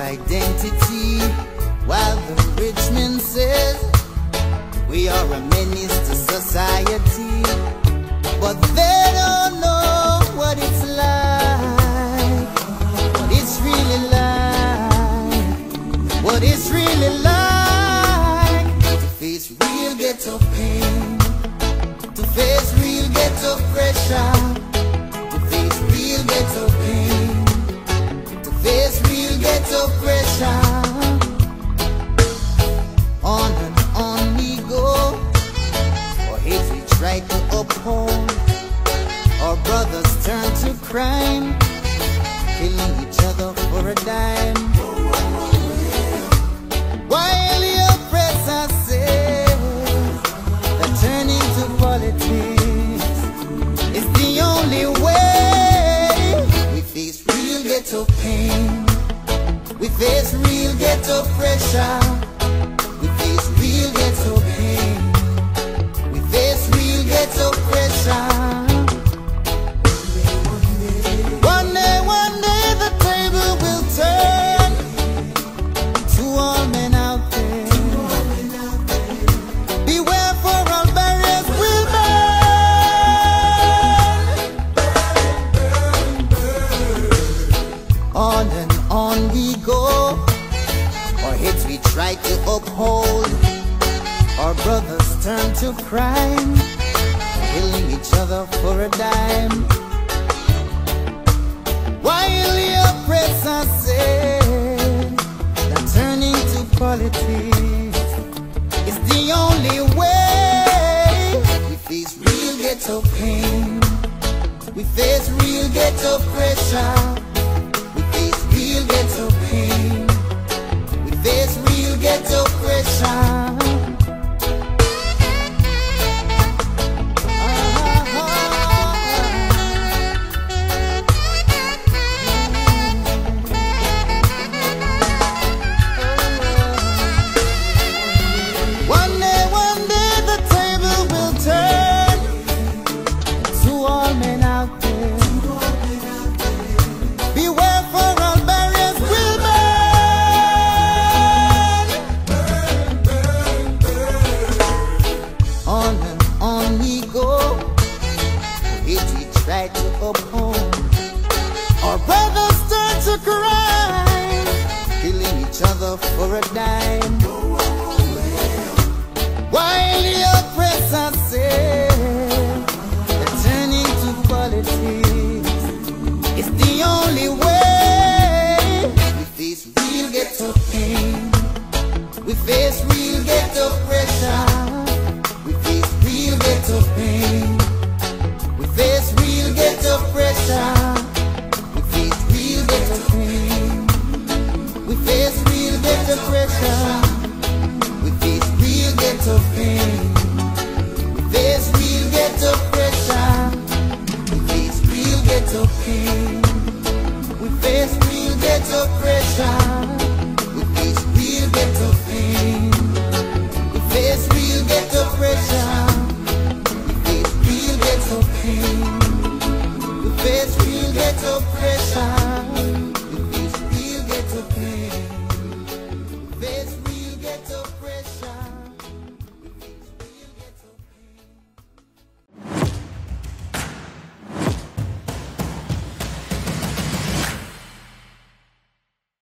identity, while the rich man says we are a menace to society. But they don't know what it's like, what it's really like, what it's really like to face real ghetto pain, to face real ghetto pressure, to face real ghetto pain, to face real ghetto pressure. On and on we go, for hate we try to uphold. Our brothers turn to crime, killing each other for a dime. While the oppressor says that turning to politics is the only way. We face real ghetto pain, we face real ghetto pressure, we face real ghetto pain, we face real ghetto pressure. One day the table will turn to all men out there. Beware, for all barriers will burn. On and on we go, our hits we try to uphold. Our brothers turn to crime, killing each other for a dime. While the oppressor says that turning to politics is the only way. We face real ghetto pain, we face real ghetto pressure, we face real ghetto pain, we face real ghetto pressure. For a dime. While the oppressor says that turning to politics is the only way. We face real ghetto pain, we face real ghetto pressure, we face real ghetto pain, we face real ghetto pressure, we face real ghetto pain, we face real ghetto pressure, we face real ghetto pain, we face real ghetto pressure, we face real ghetto pain, we face real ghetto pressure.